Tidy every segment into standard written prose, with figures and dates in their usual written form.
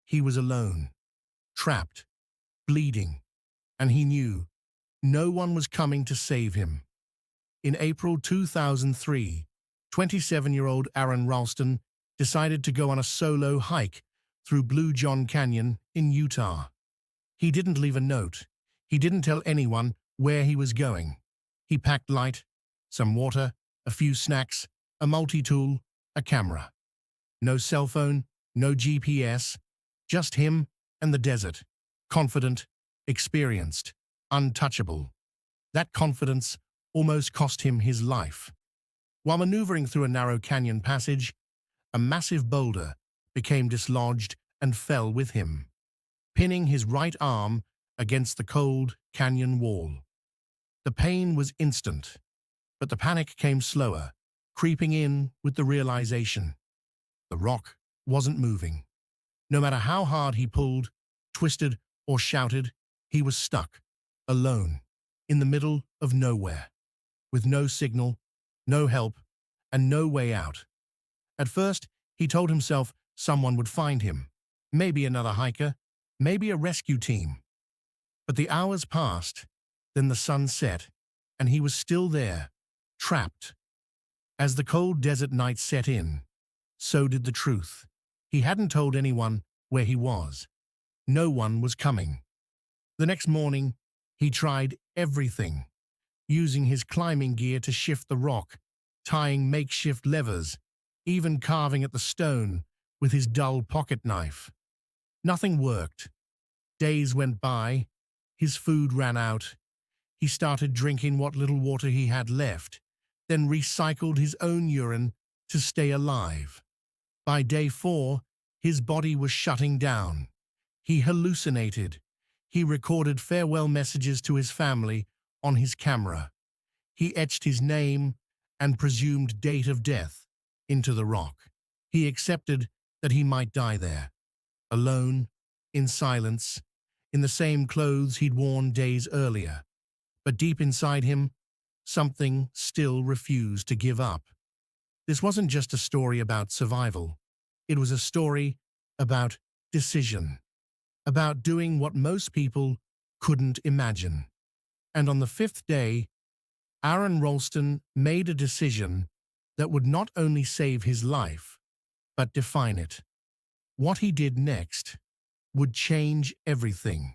He was alone, trapped, bleeding, and he knew no one was coming to save him. In April 2003, 27-year-old Aaron Ralston decided to go on a solo hike through Bluejohn Canyon in Utah. He didn't leave a note. He didn't tell anyone where he was going. He packed light, some water, a few snacks, a multi-tool, a camera. No cell phone, no GPS, just him and the desert, confident, experienced, untouchable. That confidence almost cost him his life. While maneuvering through a narrow canyon passage, a massive boulder became dislodged and fell with him, pinning his right arm against the cold canyon wall. The pain was instant, but the panic came slower, creeping in with the realization. The rock wasn't moving. No matter how hard he pulled, twisted, or shouted, he was stuck, alone, in the middle of nowhere, with no signal, no help, and no way out. At first, he told himself someone would find him, maybe another hiker, maybe a rescue team. But the hours passed, then the sun set, and he was still there, trapped. As the cold desert night set in, so did the truth. He hadn't told anyone where he was. No one was coming. The next morning, he tried everything, using his climbing gear to shift the rock, tying makeshift levers, even carving at the stone with his dull pocket knife. Nothing worked. Days went by. His food ran out. He started drinking what little water he had left, then recycled his own urine to stay alive. By day 4, his body was shutting down. He hallucinated. He recorded farewell messages to his family on his camera. He etched his name and presumed date of death into the rock. He accepted that he might die there, alone, in silence, in the same clothes he'd worn days earlier. But deep inside him, something still refused to give up. This wasn't just a story about survival. It was a story about decision, about doing what most people couldn't imagine. And on the 5th day, Aaron Ralston made a decision that would not only save his life, but define it. What he did next would change everything.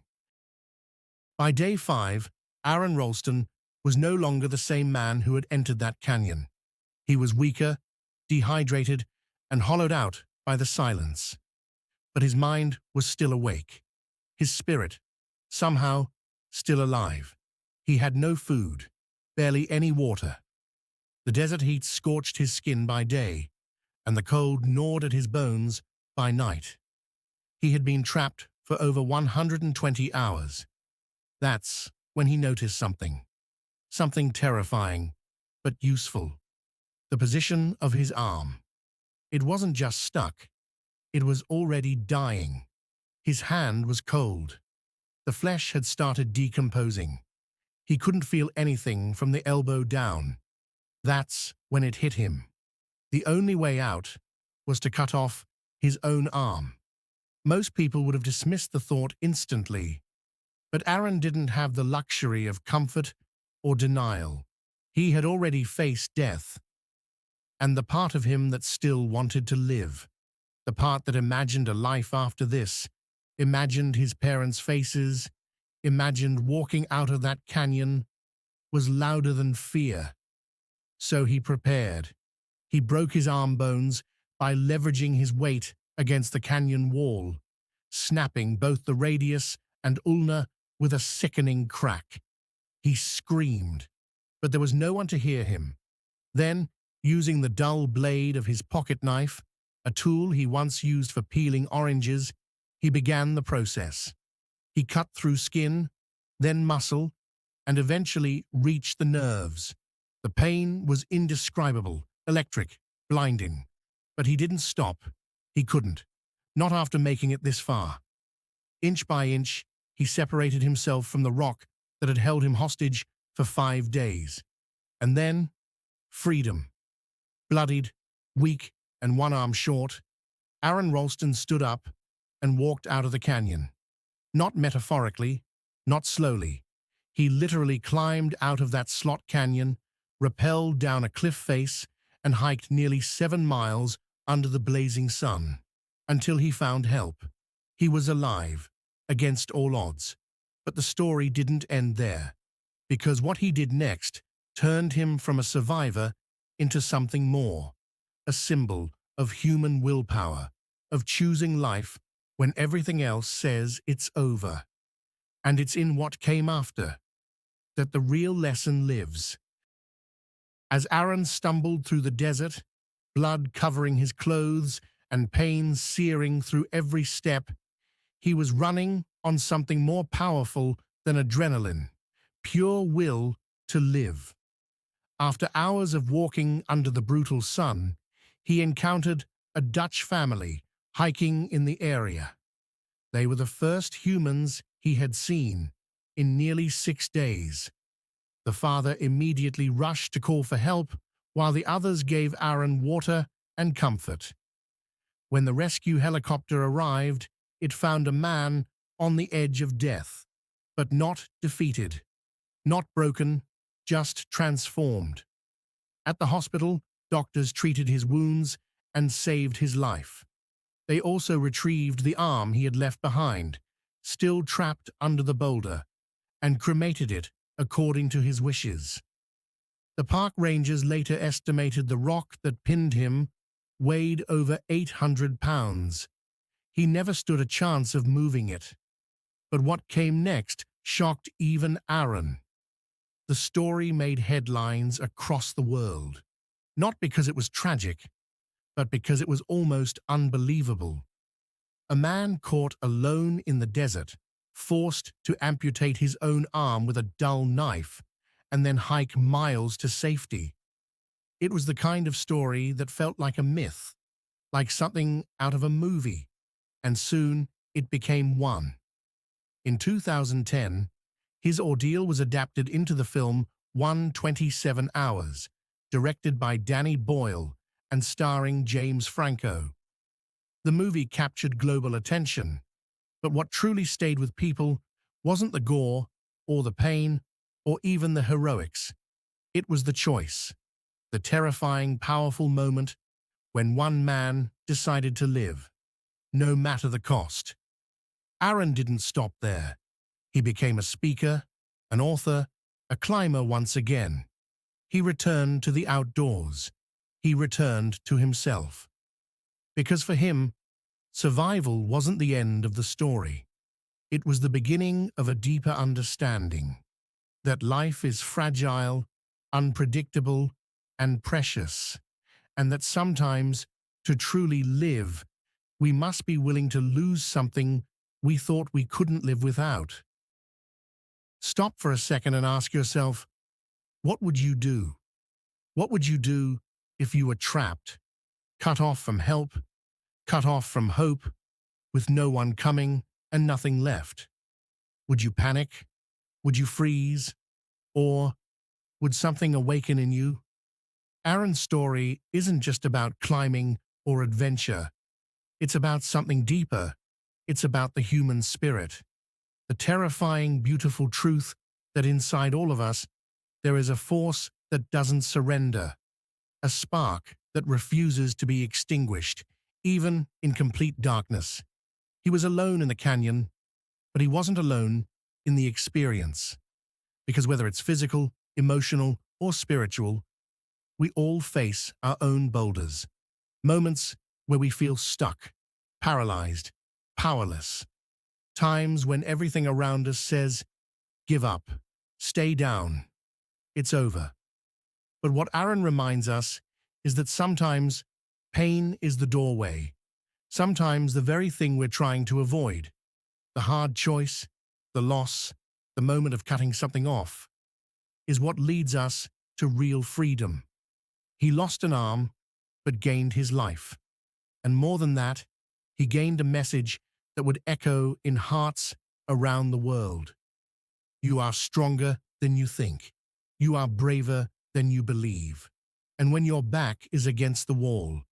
By day 5, Aaron Ralston was no longer the same man who had entered that canyon. He was weaker, dehydrated, and hollowed out by the silence. But his mind was still awake. His spirit, somehow, still alive. He had no food, barely any water. The desert heat scorched his skin by day, and the cold gnawed at his bones by night. He had been trapped for over 120 hours. That's when he noticed something. Something terrifying, but useful. The position of his arm. It wasn't just stuck. It was already dying. His hand was cold. The flesh had started decomposing. He couldn't feel anything from the elbow down. That's when it hit him. The only way out was to cut off his own arm. Most people would have dismissed the thought instantly. But Aaron didn't have the luxury of comfort or denial. He had already faced death. And the part of him that still wanted to live, the part that imagined a life after this, imagined his parents' faces, imagined walking out of that canyon, was louder than fear. So he prepared. He broke his arm bones by leveraging his weight against the canyon wall, snapping both the radius and ulna with a sickening crack. He screamed, but there was no one to hear him. Then, using the dull blade of his pocket knife, a tool he once used for peeling oranges, he began the process. He cut through skin, then muscle, and eventually reached the nerves. The pain was indescribable, electric, blinding. But he didn't stop. He couldn't. Not after making it this far. Inch by inch, he separated himself from the rock that had held him hostage for 5 days. And then, freedom. Bloodied, weak, and one arm short, Aaron Ralston stood up, and walked out of the canyon. Not metaphorically, not slowly. He literally climbed out of that slot canyon, rappelled down a cliff face, and hiked nearly 7 miles under the blazing sun, until he found help. He was alive, against all odds. But the story didn't end there, because what he did next turned him from a survivor into something more, a symbol of human willpower, of choosing life when everything else says it's over. And it's in what came after that the real lesson lives. As Aaron stumbled through the desert, blood covering his clothes and pain searing through every step, he was running on something more powerful than adrenaline, pure will to live. After hours of walking under the brutal sun, he encountered a Dutch family hiking in the area. They were the first humans he had seen in nearly 6 days. The father immediately rushed to call for help, while the others gave Aaron water and comfort. When the rescue helicopter arrived, it found a man on the edge of death, but not defeated, not broken, just transformed. At the hospital, doctors treated his wounds and saved his life. They also retrieved the arm he had left behind, still trapped under the boulder, and cremated it according to his wishes. The park rangers later estimated the rock that pinned him weighed over 800 pounds. He never stood a chance of moving it. But what came next shocked even Aaron. The story made headlines across the world, not because it was tragic, but because it was almost unbelievable. A man caught alone in the desert, forced to amputate his own arm with a dull knife, and then hike miles to safety. It was the kind of story that felt like a myth, like something out of a movie, and soon it became one. In 2010, his ordeal was adapted into the film 127 Hours, directed by Danny Boyle and starring James Franco. The movie captured global attention, but what truly stayed with people wasn't the gore or the pain or even the heroics. It was the choice, the terrifying, powerful moment when one man decided to live, no matter the cost. Aaron didn't stop there. He became a speaker, an author, a climber once again. He returned to the outdoors. He returned to himself. Because for him, survival wasn't the end of the story. It was the beginning of a deeper understanding that life is fragile, unpredictable, and precious, and that sometimes, to truly live, we must be willing to lose something we thought we couldn't live without. Stop for a second and ask yourself, what would you do? What would you do if you were trapped, cut off from help, cut off from hope, with no one coming and nothing left? Would you panic? Would you freeze? Or would something awaken in you? Aaron's story isn't just about climbing or adventure. It's about something deeper. It's about the human spirit, the terrifying, beautiful truth that inside all of us, there is a force that doesn't surrender, a spark that refuses to be extinguished, even in complete darkness. He was alone in the canyon, but he wasn't alone in the experience. Because whether it's physical, emotional, or spiritual, we all face our own boulders, moments where we feel stuck, paralyzed, powerless, times when everything around us says, give up, stay down, it's over. But what Aaron reminds us is that sometimes pain is the doorway, sometimes the very thing we're trying to avoid. The hard choice, the loss, the moment of cutting something off, is what leads us to real freedom. He lost an arm, but gained his life. And more than that, he gained a message that would echo in hearts around the world. You are stronger than you think. You are braver than you believe. And when your back is against the wall,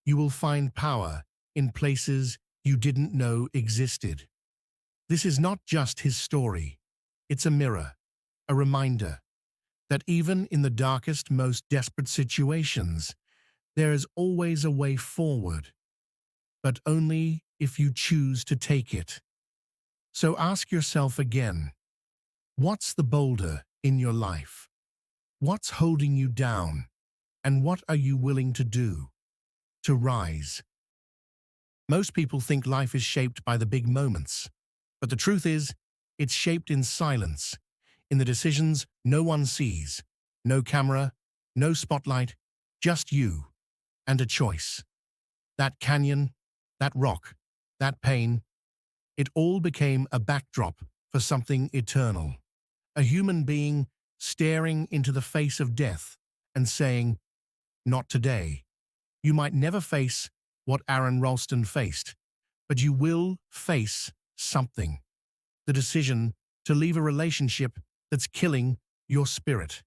you will find power in places you didn't know existed. This is not just his story. It's a mirror, a reminder that even in the darkest, most desperate situations, there is always a way forward, but only if you choose to take it. So ask yourself again, what's the boulder in your life? What's holding you down? And what are you willing to do to rise? Most people think life is shaped by the big moments, but the truth is, it's shaped in silence, in the decisions no one sees, no camera, no spotlight, just you and a choice. That canyon, that rock, that pain, it all became a backdrop for something eternal. A human being staring into the face of death and saying, "Not today." You might never face what Aaron Ralston faced, but you will face something. The decision to leave a relationship that's killing your spirit.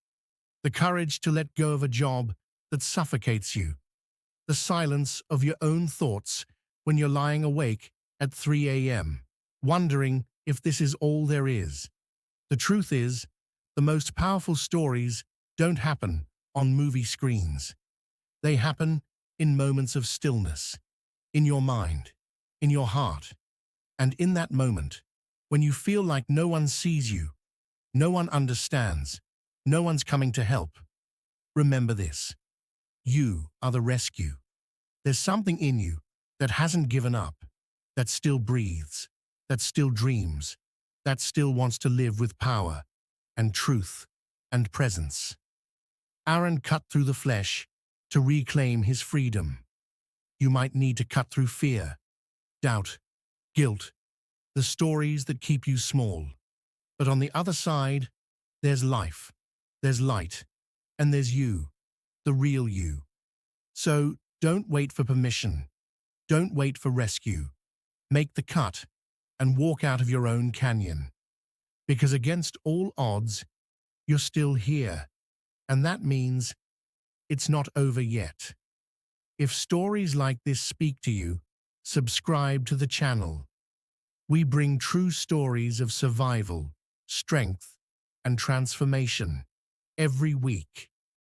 The courage to let go of a job that suffocates you. The silence of your own thoughts when you're lying awake at 3 a.m., wondering if this is all there is. The truth is, the most powerful stories don't happen on movie screens. They happen in moments of stillness, in your mind, in your heart. And in that moment, when you feel like no one sees you, no one understands, no one's coming to help, remember this. You are the rescue. There's something in you that hasn't given up, that still breathes, that still dreams, that still wants to live with power and truth and presence. Aaron cut through the flesh to reclaim his freedom. You might need to cut through fear, doubt, guilt, the stories that keep you small. But on the other side, there's life, there's light, and there's you, the real you. So don't wait for permission. Don't wait for rescue. Make the cut and walk out of your own canyon. Because against all odds, you're still here. And that means it's not over yet. If stories like this speak to you, subscribe to the channel. We bring true stories of survival, strength, and transformation every week.